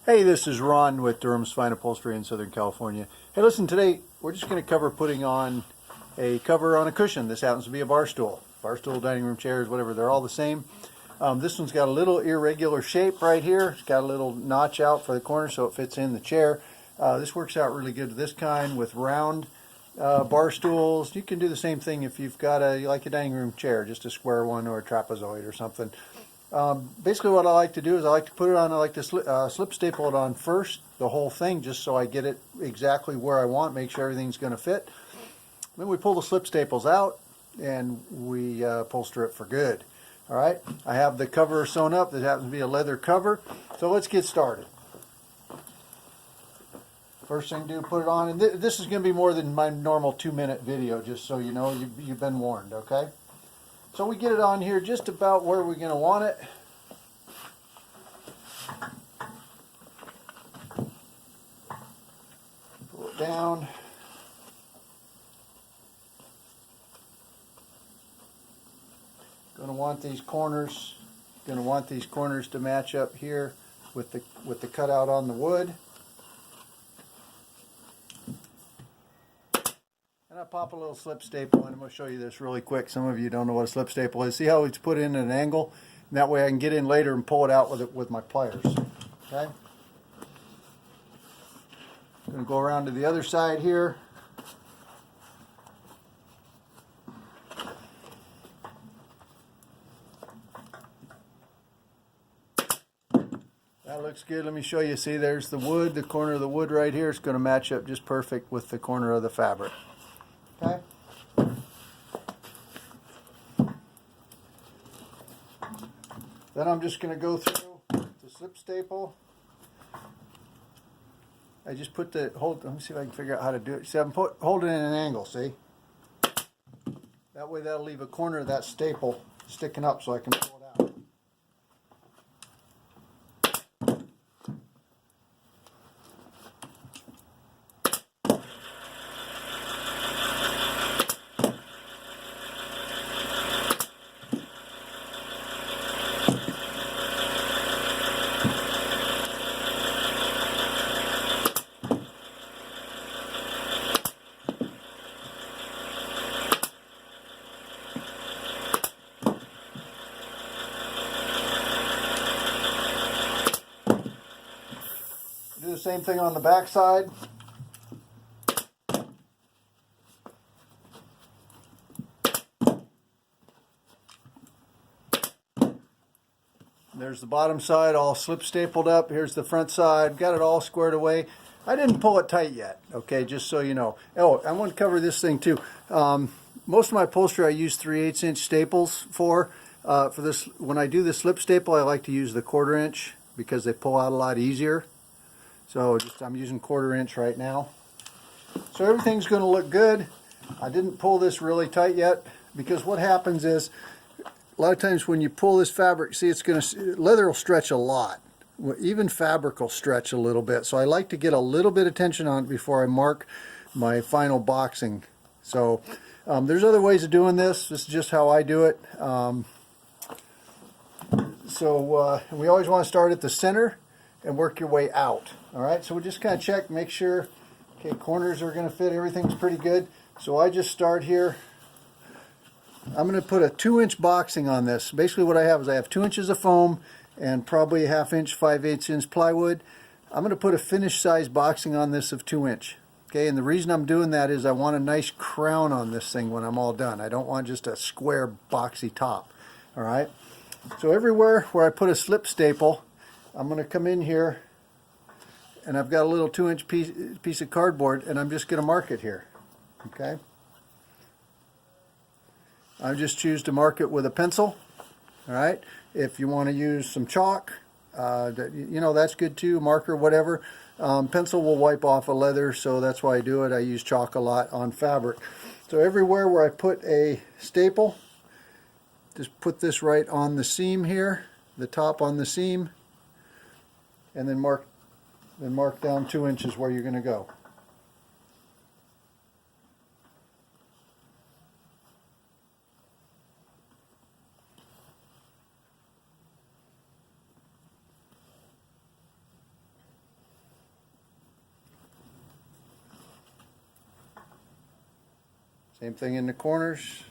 Hey, this is Ron with Durham's Fine Upholstery in Southern California. Hey, listen, today we're just going to cover putting on a cover on a cushion. This happens to be a bar stool. Bar stool, dining room chairs, whatever, they're all the same. This one's got a little irregular shape right here. It's got a little notch out for the corner so it fits in the chair. This works out really good with this kind with round bar stools. You can do the same thing if you've got like a dining room chair, just a square one or a trapezoid or something. Basically what I like to do is I like to put it on, I like to slip staple it on first, the whole thing, just so I get it exactly where I want, make sure everything's going to fit. Then we pull the slip staples out and we upholster it for good. Alright, I have the cover sewn up. That happens to be a leather cover. So let's get started. First thing to do, put it on, and this is going to be more than my normal 2-minute video, just so you know, you've been warned, okay? So we get it on here just about where we're going to want it. Pull it down. Going to want these corners. Going to want these corners to match up here with the cutout on the wood. I pop a little slip staple in. I'm going to show you this really quick. Some of you don't know what a slip staple is. See how it's put in at an angle? And that way I can get in later and pull it out with my pliers. Okay? I'm going to go around to the other side here. That looks good. Let me show you. See, there's the wood, the corner of the wood right here. It's going to match up just perfect with the corner of the fabric. Okay. Then I'm just going to go through the slip staple. I just put the hold. Let me see if I can figure out how to do it. See, I'm holding it in an angle. See. That way, that'll leave a corner of that staple sticking up, so I can pull it out. Do the same thing on the back side. There's the bottom side all slip stapled up. Here's the front side. Got it all squared away. I didn't pull it tight yet, okay, just so you know. Oh, I want to cover this thing too. Most of my upholstery I use 3/8" staples for. For this, when I do the slip staple, I like to use the 1/4 inch because they pull out a lot easier. So I'm using 1/4 inch right now. So everything's going to look good. I didn't pull this really tight yet because what happens is a lot of times when you pull this fabric, see, leather will stretch a lot. Even fabric will stretch a little bit. So I like to get a little bit of tension on it before I mark my final boxing. So there's other ways of doing this. This is just how I do it. We always want to start at the center and work your way out. All right, so we'll just kind of check, make sure, okay, corners are going to fit, everything's pretty good. So I just start here. I'm going to put a 2-inch boxing on this. Basically what I have is I have 2 inches of foam and probably a 1/2 inch, 5/8 inch plywood. I'm going to put a finished size boxing on this of 2 inch. Okay, and the reason I'm doing that is I want a nice crown on this thing when I'm all done. I don't want just a square boxy top. All right, so everywhere where I put a slip staple, I'm going to come in here and I've got a little 2-inch piece of cardboard and I'm just going to mark it here. Okay, I just choose to mark it with a pencil. All right, if you want to use some chalk, you know, that's good too, marker, whatever. Pencil will wipe off a leather, so that's why I do it. I use chalk a lot on fabric. So everywhere where I put a staple, just put this right on the seam here, the top on the seam, and then mark down 2 inches where you're going to go. Same thing in the corners.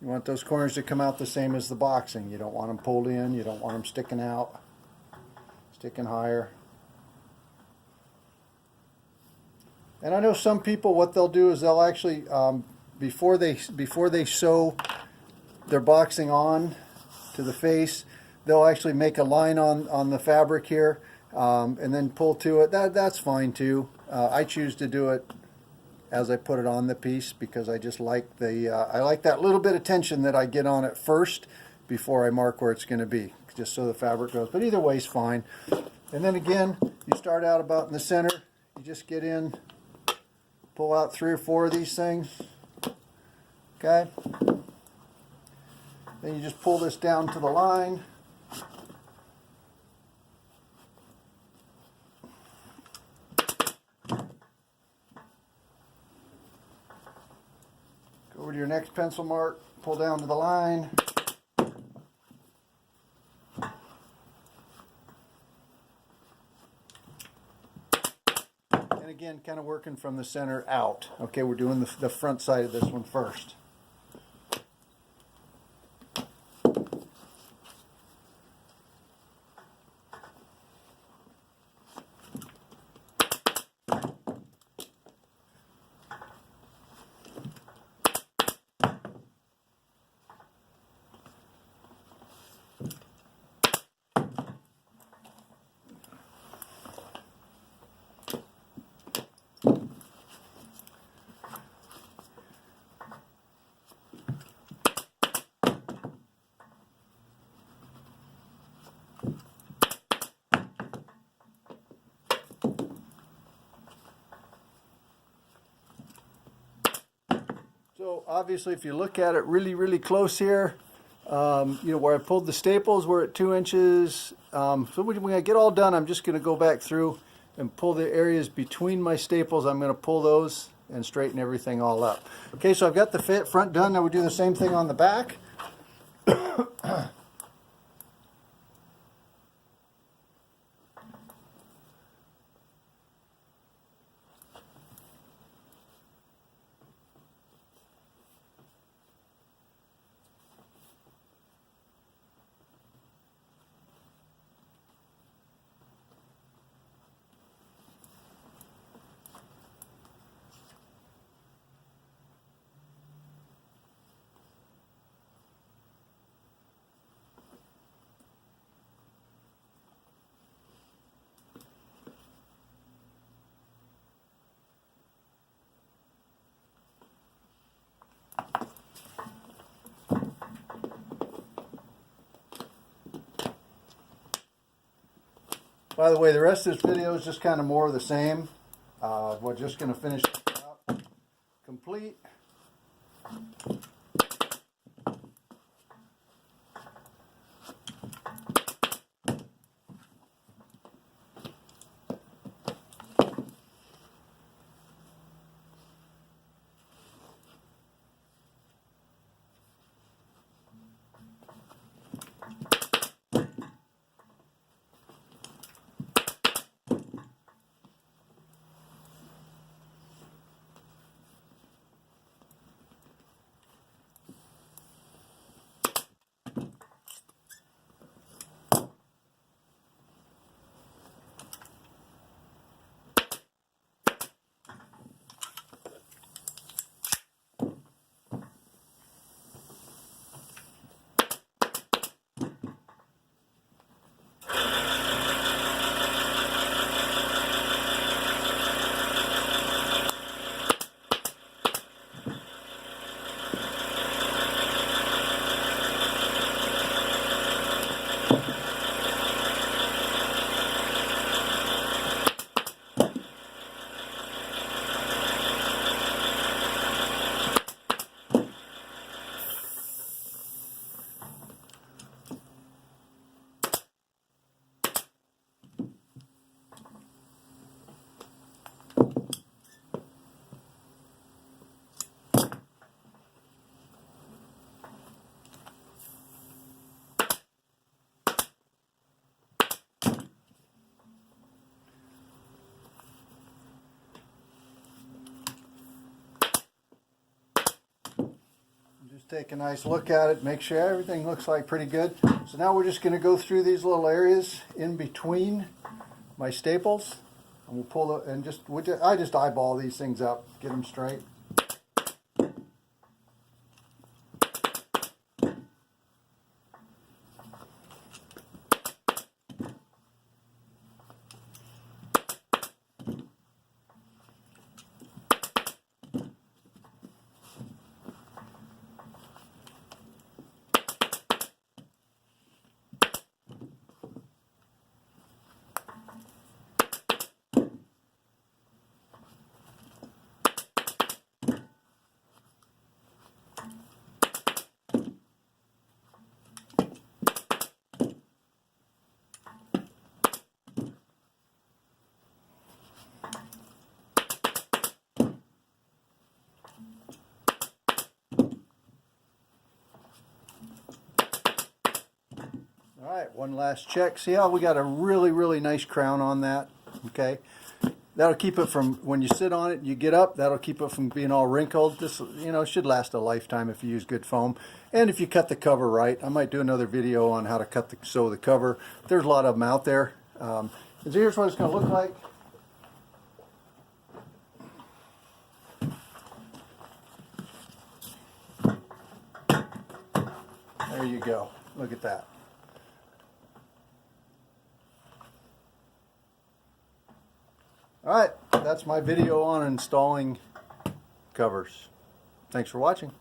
You want those corners to come out the same as the boxing. You don't want them pulled in. You don't want them sticking out, sticking higher. And I know some people, what they'll do is they'll actually, before they sew their boxing on to the face, they'll actually make a line on the fabric here, and then pull to it. That's fine too. I choose to do it as I put it on the piece because I just like I like that little bit of tension that I get on it first before I mark where it's going to be, just so the fabric goes. But either way is fine. And then again, you start out about in the center. You just get in, pull out 3 or 4 of these things. Okay. Then you just pull this down to the line. Go over to your next pencil mark, pull down to the line. And again, kind of working from the center out. Okay, we're doing the front side of this one first. So obviously, if you look at it really close here, you know, where I pulled the staples, we're at 2 inches. So when I get all done, I'm just going to go back through and pull the areas between my staples. I'm going to pull those and straighten everything all up. Okay, so I've got the front done. Now we do the same thing on the back. By the way, the rest of this video is just kind of more of the same. We're just going to finish it up complete. Take a nice look at it, make sure everything looks like pretty good. So now we're just going to go through these little areas in between my staples, and we'll pull it, and I just eyeball these things up, get them straight. All right, one last check. See how we got a really nice crown on that? Okay, that'll keep it from, when you sit on it, you get up, that'll keep it from being all wrinkled. This, should last a lifetime if you use good foam. And if you cut the cover right. I might do another video on how to sew the cover. There's a lot of them out there. So here's what it's going to look like. There you go. Look at that. Alright, that's my video on installing covers. Thanks for watching.